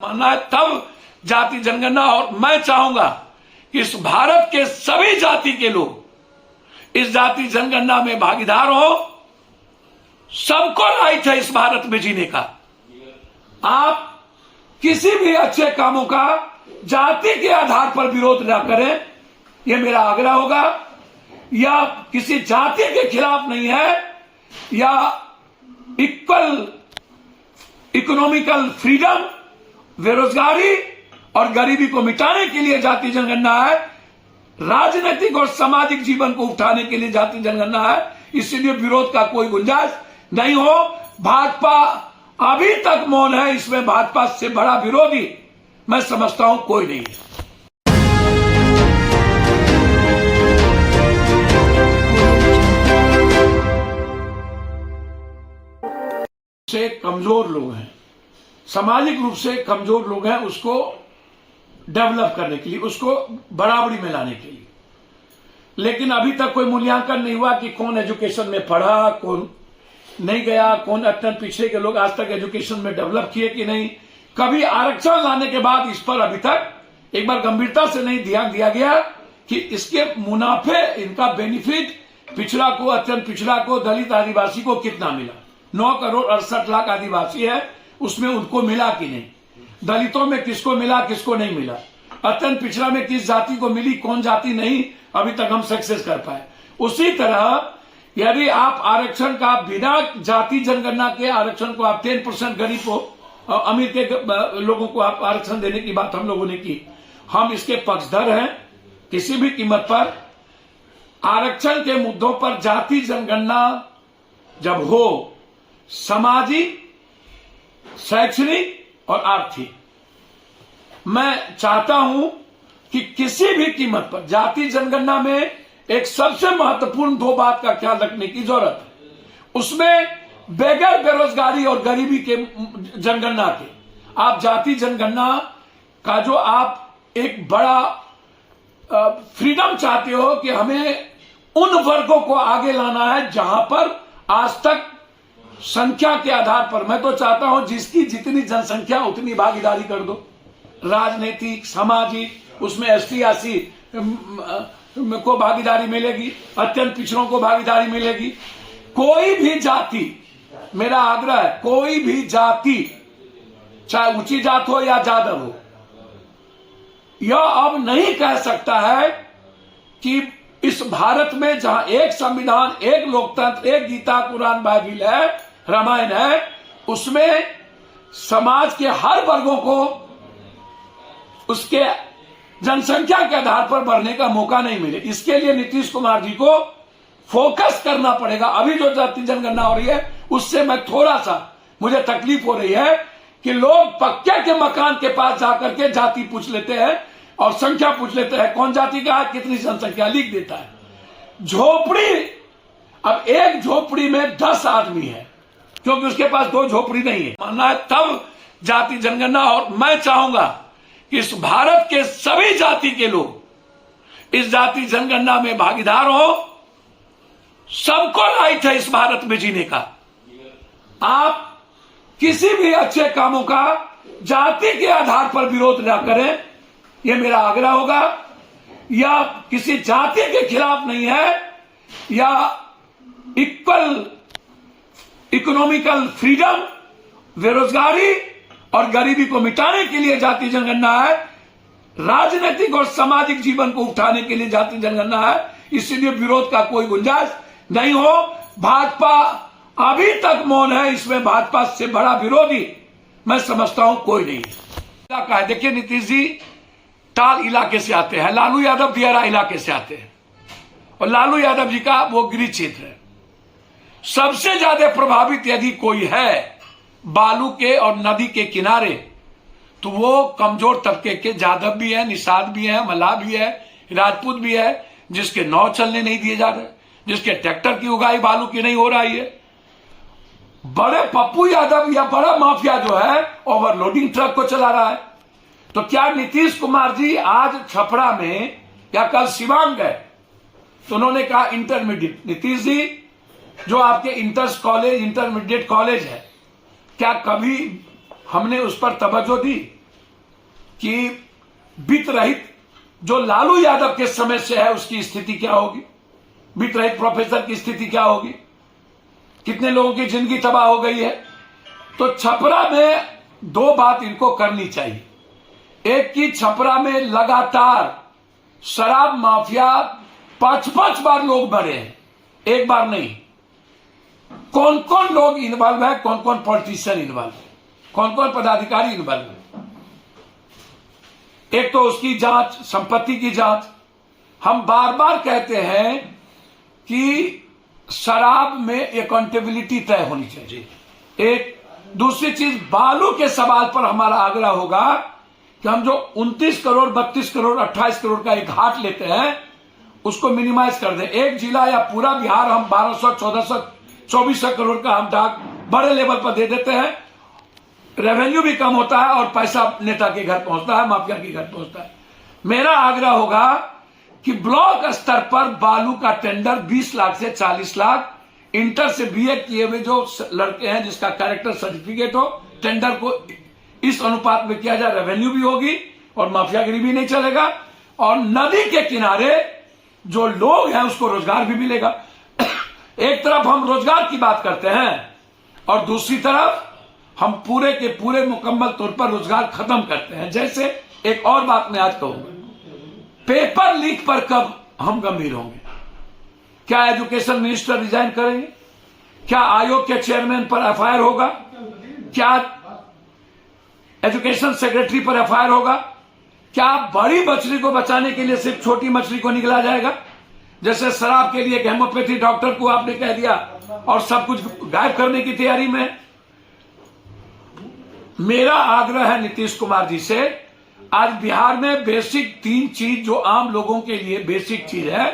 मानना है तब जाति जनगणना। और मैं चाहूंगा कि इस भारत के सभी जाति के लोग इस जाति जनगणना में भागीदार हो। सबको राइट है इस भारत में जीने का। आप किसी भी अच्छे कामों का जाति के आधार पर विरोध न करें, यह मेरा आग्रह होगा। या किसी जाति के खिलाफ नहीं है, या इक्वल इकोनॉमिकल फ्रीडम, बेरोजगारी और गरीबी को मिटाने के लिए जाति जनगणना है। राजनीतिक और सामाजिक जीवन को उठाने के लिए जाति जनगणना है। इसलिए विरोध का कोई गुंजाइश नहीं हो। भाजपा अभी तक मौन है। इसमें भाजपा से बड़ा विरोधी मैं समझता हूं कोई नहीं है। से कमजोर लोग हैं, सामाजिक रूप से कमजोर लोग हैं, उसको डेवलप करने के लिए, उसको बराबरी में लाने के लिए। लेकिन अभी तक कोई मूल्यांकन नहीं हुआ कि कौन एजुकेशन में पढ़ा, कौन नहीं गया, कौन अत्यंत पिछड़े के लोग आज तक एजुकेशन में डेवलप किए कि नहीं। कभी आरक्षण लाने के बाद इस पर अभी तक एक बार गंभीरता से नहीं ध्यान दिया गया कि इसके मुनाफे, इनका बेनिफिट पिछड़ा को, अत्यंत पिछड़ा को, दलित आदिवासी को कितना मिला। 9 करोड़ 68 लाख आदिवासी है, उसमें उनको मिला कि नहीं। दलितों में किसको मिला, किसको नहीं मिला। अत्यंत पिछड़ा में किस जाति को मिली, कौन जाति नहीं, अभी तक हम सक्सेस कर पाए। उसी तरह यदि आप आरक्षण का बिना जाति जनगणना के आरक्षण को आप 10% गरीब को, अमीर के लोगों को आप आरक्षण देने की बात हम लोगों ने की। हम इसके पक्षधर हैं। किसी भी कीमत पर आरक्षण के मुद्दों पर जाति जनगणना जब हो, सामाजिक, शैक्षणिक और आर्थिक, मैं चाहता हूं कि किसी भी कीमत पर जाति जनगणना में एक सबसे महत्वपूर्ण 2 बात का ख्याल रखने की जरूरत है। उसमें बगैर बेरोजगारी और गरीबी के जनगणना के आप जाति जनगणना का जो आप एक बड़ा फ्रीडम चाहते हो कि हमें उन वर्गों को आगे लाना है जहां पर आज तक संख्या के आधार पर, मैं तो चाहता हूं जिसकी जितनी जनसंख्या उतनी भागीदारी कर दो, राजनीतिक, सामाजिक, उसमें एसटी एससी को भागीदारी मिलेगी, अत्यंत पिछड़ों को भागीदारी मिलेगी। कोई भी जाति, मेरा आग्रह है, कोई भी जाति, चाहे ऊंची जात हो या जादव हो, यह अब नहीं कह सकता है कि इस भारत में जहां एक संविधान, एक लोकतंत्र, एक गीता, कुरान, बाइबिल है, रामायण है, उसमें समाज के हर वर्गों को उसके जनसंख्या के आधार पर बढ़ने का मौका नहीं मिले। इसके लिए नीतीश कुमार जी को फोकस करना पड़ेगा। अभी जो जाति जनगणना हो रही है उससे मैं थोड़ा सा, मुझे तकलीफ हो रही है कि लोग पक्के के मकान के पास जाकर के जाति पूछ लेते हैं और संख्या पूछ लेते हैं, कौन जाति का है, कितनी जनसंख्या, लिख देता है। झोपड़ी, अब एक झोपड़ी में 10 आदमी है क्योंकि उसके पास 2 झोपड़ी नहीं है। मानना है तब जाति जनगणना। और मैं चाहूंगा कि इस भारत के सभी जाति के लोग इस जाति जनगणना में भागीदार हो। सबको राइट है इस भारत में जीने का। आप किसी भी अच्छे कामों का जाति के आधार पर विरोध न करें, यह मेरा आग्रह होगा। या किसी जाति के खिलाफ नहीं है, या इक्वल इकोनॉमिकल फ्रीडम, बेरोजगारी और गरीबी को मिटाने के लिए जाति जनगणना है। राजनीतिक और सामाजिक जीवन को उठाने के लिए जाति जनगणना है। इसलिए विरोध का कोई गुंजाइश नहीं हो। भाजपा अभी तक मौन है। इसमें भाजपा से बड़ा विरोधी मैं समझता हूं कोई नहीं है। देखिए, नीतीश जी टाल इलाके से आते हैं, लालू यादव दियारा इलाके से आते हैं, और लालू यादव जी का वो गृह क्षेत्र है। सबसे ज्यादा प्रभावित यदि कोई है बालू के और नदी के किनारे, तो वो कमजोर तबके के जादव भी है, निषाद भी है, मल्लाह भी है, राजपूत भी है, जिसके नाव चलने नहीं दिए जा रहे, जिसके ट्रैक्टर की उगाई बालू की नहीं हो रही है। बड़े पप्पू यादव या बड़ा माफिया जो है ओवरलोडिंग ट्रक को चला रहा है। तो क्या नीतीश कुमार जी आज छपरा में या कल सिवान गए तो उन्होंने कहा इंटरमीडिएट, नीतीश जी जो आपके इंटर्स कॉलेज, इंटरमीडिएट कॉलेज है, क्या कभी हमने उस पर तवज्जो दी? कि वित्त रहित जो लालू यादव के समय से है उसकी स्थिति क्या होगी, वित्त रहित प्रोफेसर की स्थिति क्या होगी, कितने लोगों की जिंदगी तबाह हो गई है। तो छपरा में दो बात इनको करनी चाहिए। एक की छपरा में लगातार शराब माफिया 5-5 बार लोग मरे हैं, एक बार नहीं। कौन कौन लोग इन्वॉल्व है, कौन कौन पॉलिटिशियन इन्वॉल्व है, कौन कौन पदाधिकारी इन्वॉल्व है। एक तो उसकी जांच, संपत्ति की जांच। हम बार बार कहते हैं कि शराब में अकाउंटेबिलिटी तय होनी चाहिए। एक दूसरी चीज, बालू के सवाल पर हमारा आग्रह होगा कि हम जो 29 करोड़ 32 करोड़ 28 करोड़ का एक घाट लेते हैं उसको मिनिमाइज कर दें। एक जिला या पूरा बिहार हम 1200 1400 2400 करोड़ का हम डाक बड़े लेवल पर दे देते हैं, रेवेन्यू भी कम होता है और पैसा नेता के घर पहुंचता है, माफिया के घर पहुंचता है। मेरा आग्रह होगा कि ब्लॉक स्तर पर बालू का टेंडर 20 लाख से 40 लाख इंटर से बीए किए हुए जो लड़के हैं जिसका कैरेक्टर सर्टिफिकेट हो, टेंडर को इस अनुपात में किया जाए, रेवेन्यू भी होगी और माफियागिरी भी नहीं चलेगा, और नदी के किनारे जो लोग हैं उसको रोजगार भी मिलेगा। एक तरफ हम रोजगार की बात करते हैं और दूसरी तरफ हम पूरे के पूरे मुकम्मल तौर पर रोजगार खत्म करते हैं। जैसे एक और बात मैं आज कहूंगा, पेपर लीक पर कब हम गंभीर होंगे? क्या एजुकेशन मिनिस्टर रिजाइन करेंगे? क्या आयोग के चेयरमैन पर एफआईआर होगा? क्या एजुकेशन सेक्रेटरी पर एफआईआर होगा? क्या बड़ी मछली को बचाने के लिए सिर्फ छोटी मछली को निकला जाएगा? जैसे शराब के लिए हेमोपैथी डॉक्टर को आपने कह दिया और सब कुछ गायब करने की तैयारी में। मेरा आग्रह है नीतीश कुमार जी से, आज बिहार में बेसिक 3 चीज जो आम लोगों के लिए बेसिक चीज है